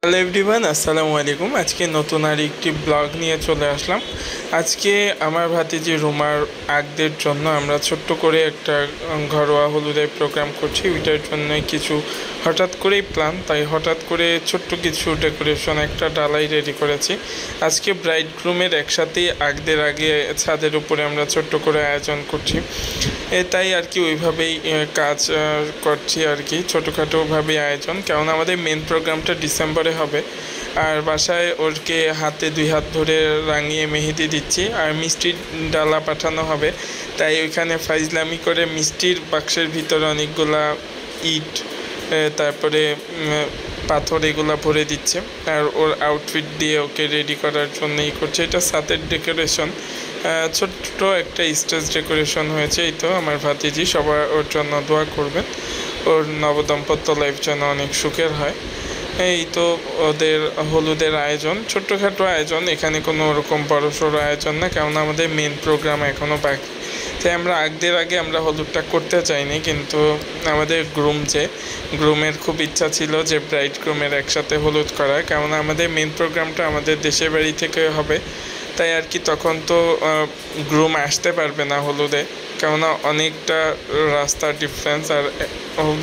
Hello everyone, আসসালামু আলাইকুম। আজকে নতুন আর একটি ব্লগ নিয়ে চলে আসলাম। আজকে আমার ভাতিজি রুমার আগদের জন্য আমরা ছোট্ট করে একটা ঘরোয়া হলুদের প্রোগ্রাম করছি। ওইটার জন্য কিছু হঠাৎ করেই প্ল্যান, তাই হঠাৎ করে ছোট্ট কিছু ডেকোরেশন একটা ডালাই রেডি করেছি। আজকে ব্রাইড গ্রুমের একসাথেই আগদের আগে ছাদের উপরে আমরা ছোট্ট করে আয়োজন করছি। তাই আর কি ওইভাবেই কাজ করছি আর কি, ছোটোখাটোভাবেই আয়োজন। কারণ আমাদের মেন প্রোগ্রামটা ডিসেম্বরে হবে। আর বাসায় ওরকে হাতে 2 হাত ধরে রাঙিয়ে মেহেদি দিচ্ছি, আর মিষ্টির ডালা পাঠানো হবে। তাই ওইখানে ফাইজলামি করে মিষ্টির বাক্সের ভিতরে অনেকগুলা ইট, তারপরে পাথর এগুলা ভরে দিচ্ছে। আর ওর আউটফিট দিয়ে ওকে রেডি করার জন্যই করছে। এটা ছাদের ডেকোরেশন, ছোট্ট একটা স্টেজ ডেকোরেশন হয়েছে। এই তো আমার ভাতিজি, সবাই ওর জন্য দোয়া করবেন, ওর নবদম্পত্য লাইফ যেন অনেক সুখের হয়। এই তো ওদের হলুদের আয়োজন, ছোট্টখাটো আয়োজন, এখানে কোনো ওরকম বড়সড় আয়োজন না, কারণ আমাদের মেন প্রোগ্রাম এখনও বাকি। তাই আমরা আগদের আগে আমরা হলুদটা করতে চাইনি, কিন্তু আমাদের গ্রুমের খুব ইচ্ছা ছিল যে ব্রাইড গ্রুমের একসাথে হলুদ করার, কারণ আমাদের মেন প্রোগ্রামটা আমাদের দেশের বাড়ি থেকে হবে। তাই আর কি তখন তো গ্রুম আসতে পারবে না হলুদে, কেননা অনেকটা রাস্তার ডিফারেন্স। আর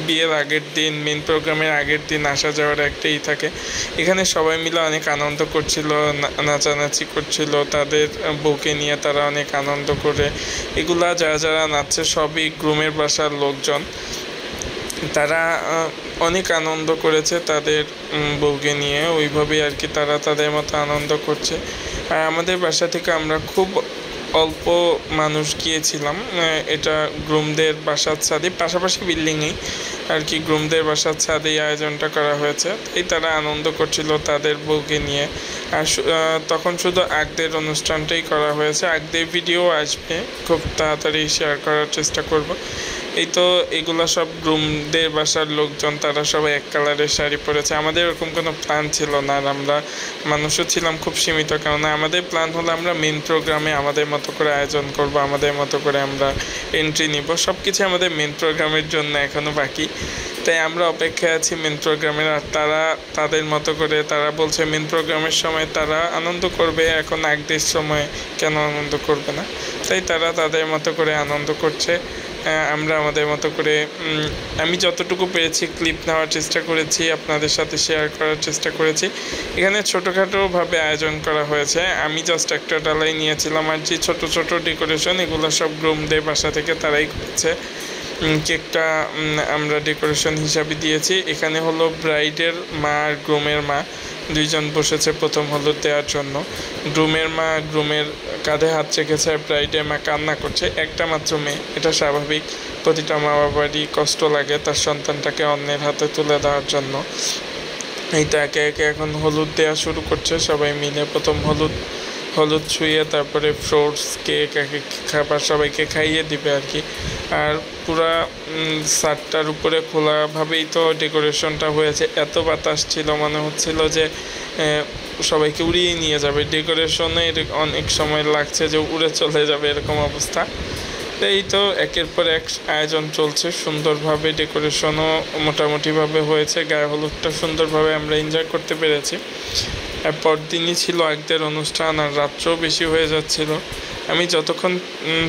বিয়ের আগের দিন, মেন প্রোগ্রামের আগের দিন আসা যাওয়ার একটাই থাকে। এখানে সবাই মিলে অনেক আনন্দ করছিল, নাচানাচি করছিল, তাদের বউকে নিয়ে তারা অনেক আনন্দ করে। এগুলা যারা যারা নাচছে সবই গ্রুমের বাসার লোকজন। তারা অনেক আনন্দ করেছে তাদের বউকে নিয়ে, ওইভাবেই আর কি তারা তাদের মতো আনন্দ করছে। আর আমাদের বাসা থেকে আমরা খুব অল্প মানুষ গিয়েছিলাম। এটা গ্রুমদের বাসার ছাদে, পাশাপাশি বিল্ডিংয়েই আর কি গ্রুমদের বাসার ছাদেই আয়োজনটা করা হয়েছে। তাই তারা আনন্দ করছিল তাদের বউকে নিয়ে। আর তখন শুধু আগদের অনুষ্ঠানটাই করা হয়েছে। আগদের ভিডিও আসবে, খুব তাড়াতাড়ি শেয়ার করার চেষ্টা করব। এই তো এগুলো সব গ্রুমদের বাসার লোকজন, তারা সবাই এক কালারের শাড়ি পরেছে। আমাদের এরকম কোনো প্ল্যান ছিল না, আর আমরা মানুষও ছিলাম খুব সীমিত, কারণ আমাদের প্ল্যান হলো আমরা মেন প্রোগ্রামে আমাদের মতো করে আয়োজন করব, আমাদের মতো করে আমরা এন্ট্রি নিব। সব কিছু আমাদের মেন প্রোগ্রামের জন্য এখনও বাকি। তাই আমরা অপেক্ষায় আছি মেন প্রোগ্রামের। আর তারা তাদের মতো করে, তারা বলছে মেন প্রোগ্রামের সময় তারা আনন্দ করবে, এখন আগদের সময় কেন আনন্দ করবে না। তাই তারা তাদের মতো করে আনন্দ করছে, আমরা আমাদের মতো করে। আমি যতটুকু পেরেছি ক্লিপ নেওয়ার চেষ্টা করেছি, আপনাদের সাথে শেয়ার করার চেষ্টা করেছি। এখানে ছোটোখাটোভাবে আয়োজন করা হয়েছে। আমি জাস্ট একটা ডালাই নিয়েছিলাম, আর যে ছোটো ছোটো ডেকোরেশন এগুলো সব গ্রুমদের বাসা থেকে তারাই করছে। কেকটা আমরা ডেকোরেশন হিসাবে দিয়েছি। এখানে হলো ব্রাইডের মা আর গ্রুমের মা দুইজন বসেছে প্রথম হলুদ দেওয়ার জন্য। গ্রুমের মা গ্রুমের কাঁধে হাত রেখেছে, আর ব্রাইডের মা কান্না করছে। একটা মাত্র মেয়ে, এটা স্বাভাবিক। প্রতিটা মা বাবারই কষ্ট লাগে তার সন্তানটাকে অন্যের হাতে তুলে দেওয়ার জন্য। এইটা একে একে এখন হলুদ দেওয়া শুরু করছে সবাই মিলে। প্রথম হলুদ ছুঁয়ে তারপরে ফ্রুটস, কেক, এক এক খাবার সবাইকে খাইয়ে দিবে আর কি। আর পুরা ছাদটার উপরে খোলাভাবেই তো ডেকোরেশনটা হয়েছে। এত বাতাস ছিল, মনে হচ্ছিল যে সবাইকে উড়িয়ে নিয়ে যাবে। ডেকোরেশনে অনেক সময় লাগছে যে উড়ে চলে যাবে, এরকম অবস্থা। এই তো একের পর এক আয়োজন চলছে সুন্দরভাবে। ডেকোরেশনও মোটামুটিভাবে হয়েছে, গায়ে হলুদটা সুন্দরভাবে আমরা এনজয় করতে পেরেছি। আর পরদিনই ছিল আগদের অনুষ্ঠান, আর রাত্রেও বেশি হয়ে যাচ্ছিল। আমি যতক্ষণ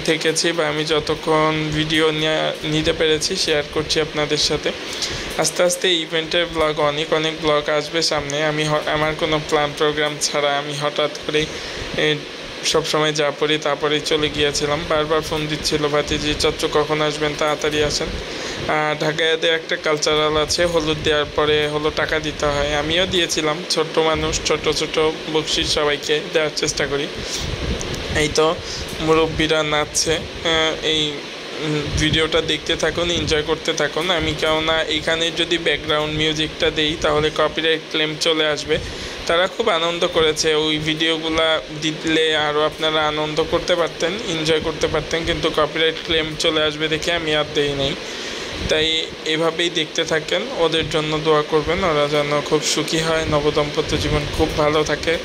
থেকেছি বা আমি যতক্ষণ ভিডিও নিতে পেরেছি শেয়ার করছি আপনাদের সাথে। আস্তে আস্তে ইভেন্টের ব্লগ, অনেক ব্লগ আসবে সামনে। আমার কোনো প্ল্যান প্রোগ্রাম ছাড়া আমি হঠাৎ করেই সবসময় যা পড়ি তারপরেই চলে গিয়েছিলাম। বারবার ফোন দিচ্ছিল ভাতিজি, চাচু কখন আসবেন, তাড়াতাড়ি আসেন। ঢাকায় এদের একটা কালচারাল আছে, হলুদ দেওয়ার পরে হলো টাকা দিতে হয়। আমিও দিয়েছিলাম, ছোট্ট মানুষ, ছোট বকশিশ সবাইকে দেওয়ার চেষ্টা করি। এই তো মুরব্বীরা নাচছে। এই ভিডিওটা দেখতে থাকুন, এনজয় করতে থাকুন। আমি কেননা এখানে যদি ব্যাকগ্রাউন্ড মিউজিকটা দেই তাহলে কপিরাইট ক্লেম চলে আসবে। তারা খুব আনন্দ করেছে, ওই ভিডিওগুলা দিলে আরও আপনারা আনন্দ করতে পারতেন, এনজয় করতে পারতেন, কিন্তু কপিরাইট ক্লেম চলে আসবে দেখে আমি আর দেই নাই। তাই এভাবেই দেখতে থাকেন, ওদের জন্য দোয়া করবেন, ওরা যেন খুব সুখী হয়, নবদম্পত্য জীবন খুব ভালো থাকে।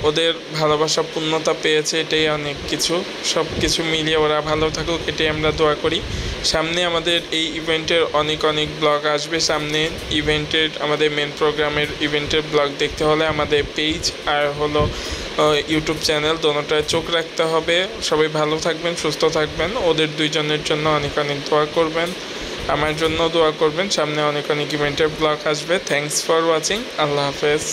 ওদের ভালোবাসা পূর্ণতা পেয়েছে, এটাই অনেক কিছু। সব কিছু মিলিয়ে ওরা ভালো থাকুক, এটাই আমরা দোয়া করি। সামনে আমাদের এই ইভেন্টের অনেক ব্লগ আসবে। সামনে ইভেন্টের আমাদের মেন প্রোগ্রামের ইভেন্টের ব্লগ দেখতে হলে আমাদের পেজ আর হলো ইউটিউব চ্যানেল দোনোটায় চোখ রাখতে হবে। সবাই ভালো থাকবেন, সুস্থ থাকবেন। ওদের দুইজনের জন্য অনেক দোয়া করবেন, আমার জন্য দোয়া করবেন। সামনে অনেক ইভেন্টের ব্লগ আসবে। Thanks for watching. আল্লাহ হাফেজ।